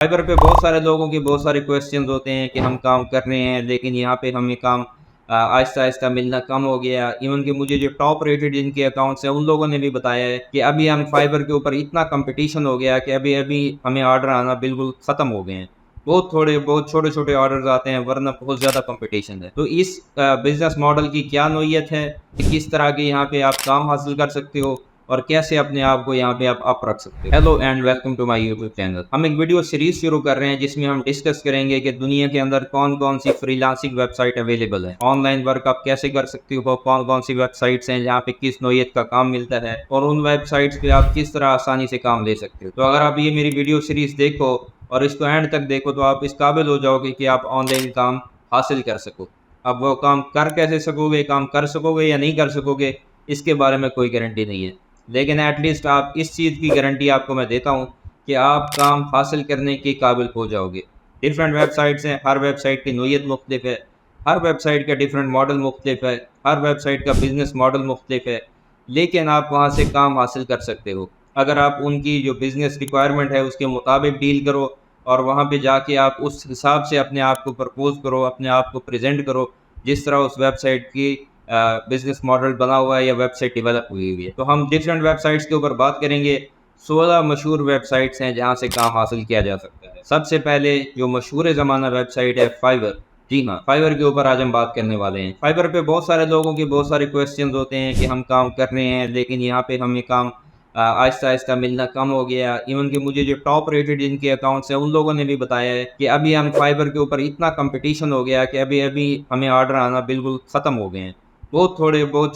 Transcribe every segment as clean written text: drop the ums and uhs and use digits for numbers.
Fibre पे बहुत सारे लोगों के बहुत सारे क्वेश्चंस होते हैं कि हम काम कर रहे हैं लेकिन यहाँ पे हमें काम आहिस्ता आहिस्ता मिलना कम हो गया। इवन कि मुझे जो टॉप रेटेड जिनके अकाउंट्स हैं उन लोगों ने भी बताया है कि अभी हम फाइवर के ऊपर इतना कंपटीशन हो गया कि अभी अभी हमें ऑर्डर आना बिल्कुल ख़त्म हो गए हैं। बहुत छोटे छोटे ऑर्डर्स आते हैं वरना बहुत ज़्यादा कंपटीशन है। तो इस बिजनेस मॉडल की क्या नोयत है कि किस तरह के यहाँ पे आप काम हासिल कर सकते हो और कैसे अपने आप को यहाँ पे आप अप रख सकते हो। Hello and welcome to my YouTube channel. हम एक वीडियो सीरीज शुरू कर रहे हैं जिसमें हम डिस्कस करेंगे कि दुनिया के अंदर कौन कौन सी फ्रीलांसिंग वेबसाइट अवेलेबल है, ऑनलाइन वर्क आप कैसे कर सकते हो, कौन कौन सी वेबसाइट्स हैं जहाँ पे किस नोयत का काम मिलता है और उन वेबसाइट्स पे आप किस तरह आसानी से काम ले सकते हो। तो अगर आप ये मेरी वीडियो सीरीज देखो और इसको एंड तक देखो तो आप इस काबिल हो जाओगे कि आप ऑनलाइन काम हासिल कर सको। अब वो काम कर कैसे सकोगे, काम कर सकोगे या नहीं कर सकोगे, इसके बारे में कोई गारंटी नहीं है, लेकिन एटलीस्ट आप इस चीज़ की गारंटी आपको मैं देता हूँ कि आप काम हासिल करने के काबिल हो जाओगे। डिफरेंट वेबसाइट्स हैं, हर वेबसाइट की नोयत मुख्तलिफ है, हर वेबसाइट का डिफरेंट मॉडल मुख्तलिफ है, हर वेबसाइट का बिजनेस मॉडल मुख्तलिफ है, लेकिन आप वहाँ से काम हासिल कर सकते हो अगर आप उनकी जो बिज़नेस रिक्वायरमेंट है उसके मुताबिक डील करो और वहाँ पे जाके आप उस हिसाब से अपने आप को प्रपोज करो, अपने आप को प्रेजेंट करो जिस तरह उस वेबसाइट की बिजनेस मॉडल बना हुआ है या वेबसाइट डेवलप हुई हुई है। तो हम डिफरेंट वेबसाइट्स के ऊपर बात करेंगे। 16 मशहूर वेबसाइट्स हैं जहाँ से काम हासिल किया जा सकता है। सबसे पहले जो मशहूर ज़माना वेबसाइट है फाइवर। जी हाँ, फाइवर के ऊपर आज हम बात करने वाले हैं। फाइवर पे बहुत सारे लोगों के बहुत सारे क्वेश्चंस होते हैं कि हम काम कर रहे हैं लेकिन यहाँ पे हमें काम आहिस्ता आहिस्ता मिलना कम हो गया। इवन कि मुझे जो टॉप रेटेड जिनके अकाउंट्स हैं उन लोगों ने भी बताया है कि अभी हम फाइवर के ऊपर इतना कंपटीशन हो गया कि अभी अभी हमें ऑर्डर आना बिल्कुल ख़त्म हो गए हैं। बहुत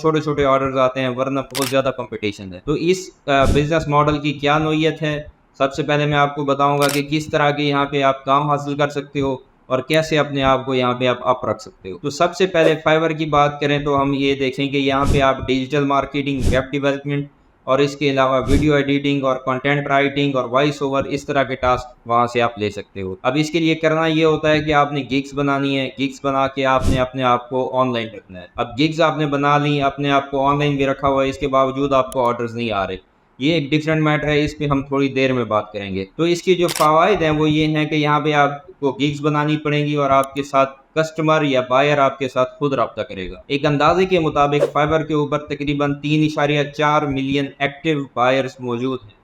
छोटे छोटे ऑर्डर्स आते हैं वरना बहुत ज़्यादा कंपटीशन है। तो इस बिजनेस मॉडल की क्या नोयत है, सबसे पहले मैं आपको बताऊंगा कि किस तरह के यहाँ पे आप काम हासिल कर सकते हो और कैसे अपने आप को यहाँ पे आप अप रख सकते हो। तो सबसे पहले फाइवर की बात करें तो हम ये देखें कि यहाँ पे आप डिजिटल मार्केटिंग, वेब डेवलपमेंट और इसके अलावा वीडियो एडिटिंग और कंटेंट राइटिंग और वॉइस ओवर, इस तरह के टास्क वहाँ से आप ले सकते हो। अब इसके लिए करना ये होता है कि आपने गिग्स बनानी है, गिग्स बना के आपने अपने आप को ऑनलाइन रखना है। अब गिग्स आपने बना ली, अपने आप को ऑनलाइन भी रखा हुआ है, इसके बावजूद आपको ऑर्डर्स नहीं आ रहे, ये एक डिफरेंट मैटर है, इस पे हम थोड़ी देर में बात करेंगे। तो इसकी जो फ़वाइद हैं वो ये हैं कि यहाँ पे आपको गिग्स बनानी पड़ेंगी और आपके साथ कस्टमर या बायर आपके साथ खुद रब्ता करेगा। एक अंदाजे के मुताबिक फाइवर के ऊपर तकरीबन 3.4 मिलियन एक्टिव बायर्स मौजूद हैं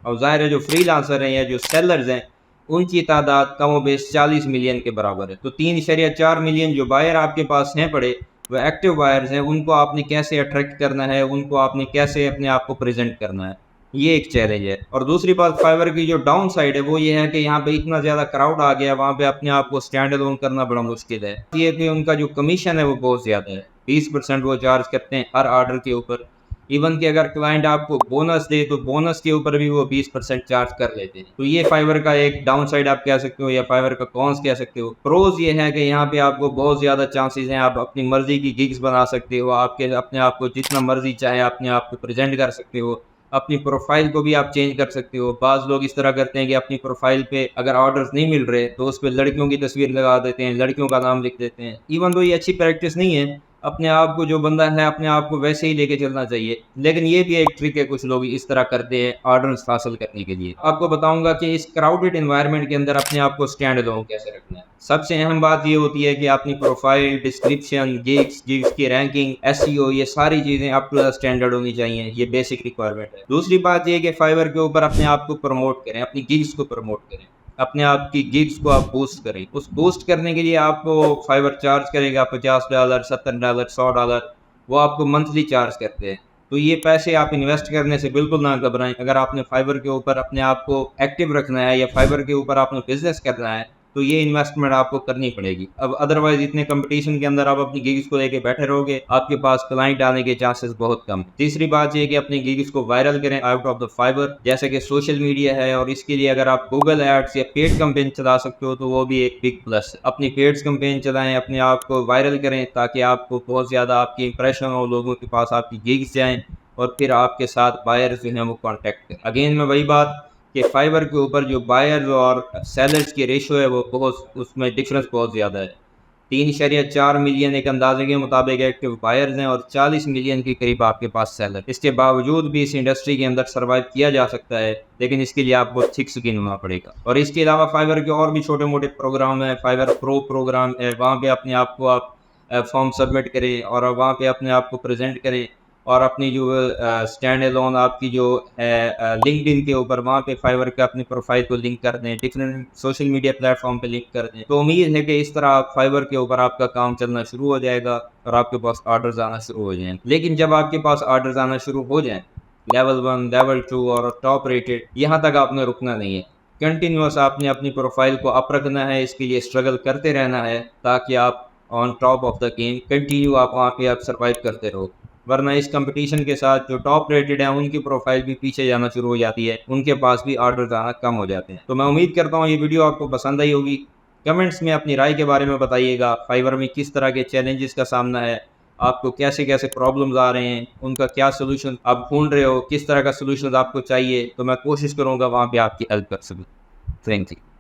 और ज़ाहिर है जो फ्रीलांसर हैं या जो सेलर्स हैं उनकी तादाद कमोबेश 40 मिलियन के बराबर है। तो 3.4 मिलियन जो बायर आपके पास हैं पड़े, वह एक्टिव बायर्स हैं, उनको आपने कैसे अट्रैक्ट करना है, उनको आपने कैसे अपने आप को प्रेजेंट करना है, ये एक चैलेंज है। और दूसरी बात फाइवर की जो डाउन साइड है वो ये है कि यहाँ पे इतना ज़्यादा क्राउड आ गया, वहाँ पे अपने आप को स्टैंड अलोन करना बड़ा मुश्किल है। ये कि उनका जो कमीशन है वो बहुत ज़्यादा है, 20% वो चार्ज करते हैं हर ऑर्डर के ऊपर। इवन कि अगर क्लाइंट आपको बोनस दे तो बोनस के ऊपर भी वो 20% चार्ज कर लेते हैं। तो ये फाइवर का एक डाउन साइड आप कह सकते हो या फाइवर का कॉन्स कह सकते हो। प्रोज ये है कि यहाँ पे आपको बहुत ज़्यादा चांसेस हैं, आप अपनी मर्जी की गिग्स बना सकते हो, आपके अपने आप को जितना मर्जी चाहे अपने आप को प्रेजेंट कर सकते हो, अपनी प्रोफाइल को भी आप चेंज कर सकते हो। बाज़ लोग इस तरह करते हैं कि अपनी प्रोफाइल पे अगर ऑर्डर्स नहीं मिल रहे तो उस पर लड़कियों की तस्वीर लगा देते हैं, लड़कियों का नाम लिख देते हैं। इवन तो ये अच्छी प्रैक्टिस नहीं है, अपने आप को जो बंदा है अपने आप को वैसे ही लेके चलना चाहिए, लेकिन ये भी एक ट्रिक है, कुछ लोग इस तरह करते हैं ऑर्डर्स हासिल करने के लिए। आपको बताऊंगा कि इस क्राउडेड एनवायरनमेंट के अंदर अपने आप को स्टैंड अलोन कैसे रखना है। सबसे अहम बात ये होती है कि अपनी प्रोफाइल, डिस्क्रिप्शन, गिग्स, गिग्स की रैंकिंग, एसईओ, ये सारी चीज़ें अप टू द स्टैंडर्ड होनी चाहिए, ये बेसिक रिक्वायरमेंट है। दूसरी बात ये कि फाइवर के ऊपर अपने आप को प्रमोट करें, अपनी गिग्स को प्रमोट करें, अपने आप की गिग्स को आप बूस्ट करें। उस बूस्ट करने के लिए आपको फाइवर चार्ज करेगा $50, $70, $100, वो आपको मंथली चार्ज करते हैं। तो ये पैसे आप इन्वेस्ट करने से बिल्कुल ना घबराएं। अगर आपने फाइवर के ऊपर अपने आप को एक्टिव रखना है या फाइवर के ऊपर आपने बिजनेस करना है तो ये इन्वेस्टमेंट आपको करनी पड़ेगी। अब अदरवाइज इतने कंपटीशन के अंदर आप अपनी गिग्स को लेके बैठे रहोगे, आपके पास क्लाइंट आने के चांसेस बहुत कम। तीसरी बात ये कि अपनी गिग्स को वायरल करें आउट ऑफ द फाइवर, जैसे कि सोशल मीडिया है, और इसके लिए अगर आप गूगल एड्स या पेड कैंपेन चला सकते हो तो वो भी एक बिग प्लस है। अपनी पेड कैंपेन चलाएं, अपने आप को वायरल करें ताकि आपको बहुत ज़्यादा आपकी इंप्रेशन हो, लोगों के पास आपकी गिग्स जाएँ और फिर आपके साथ बायर्स जो हैं वो कॉन्टैक्ट करें। अगेन मैं वही बात कि फाइवर के ऊपर जो बायर और सेलर्स की रेशो है वो बहुत, उसमें डिफरेंस बहुत ज़्यादा है। 3.4 मिलियन एक अंदाजे के मुताबिक एक्टिव बायर्स हैं और 40 मिलियन के करीब आपके पास सेलर। इसके बावजूद भी इस इंडस्ट्री के अंदर सर्वाइव किया जा सकता है, लेकिन इसके लिए आपको थिक स्किन होना पड़ेगा। और इसके अलावा फाइवर के और भी छोटे मोटे प्रोग्राम है, फाइवर प्रो प्रोग्राम है, वहाँ पे अपने आप को आप फॉर्म सबमिट करें और वहाँ पे अपने आप को प्रेजेंट करें और अपनी जो स्टैंड एलोन आपकी जो है लिंक्डइन के ऊपर वहाँ पे फाइवर के अपनी प्रोफाइल को लिंक कर दें, डिफरेंट सोशल मीडिया प्लेटफॉर्म पे लिंक कर दें। तो उम्मीद है कि इस तरह आप फाइवर के ऊपर आपका काम चलना शुरू हो जाएगा और आपके पास ऑर्डर्स आना शुरू हो जाएंगे। लेकिन जब आपके पास ऑर्डर्स आना शुरू हो जाएं लेवल 1, लेवल 2 और टॉप रेटेड, यहाँ तक आपने रुकना नहीं है। कंटिन्यूस आपने अपनी प्रोफाइल को अप रखना है, इसके लिए स्ट्रगल करते रहना है ताकि आप on top of the game continue आप वहाँ पे आप सर्वाइव करते रहो। वरना इस कंपटीशन के साथ जो टॉप रेटेड है उनकी प्रोफाइल भी पीछे जाना शुरू हो जाती है, उनके पास भी ऑर्डर आना कम हो जाते हैं। तो मैं उम्मीद करता हूँ ये वीडियो आपको पसंद आई होगी। कमेंट्स में अपनी राय के बारे में बताइएगा, फाइवर में किस तरह के चैलेंजेस का सामना है, आपको कैसे कैसे प्रॉब्लम्स आ रहे हैं, उनका क्या सोल्यूशन आप ढूंढ रहे हो, किस तरह का सोल्यूशन आपको चाहिए, तो मैं कोशिश करूँगा वहाँ पे आपकी हेल्प कर सकूँ। Thank you.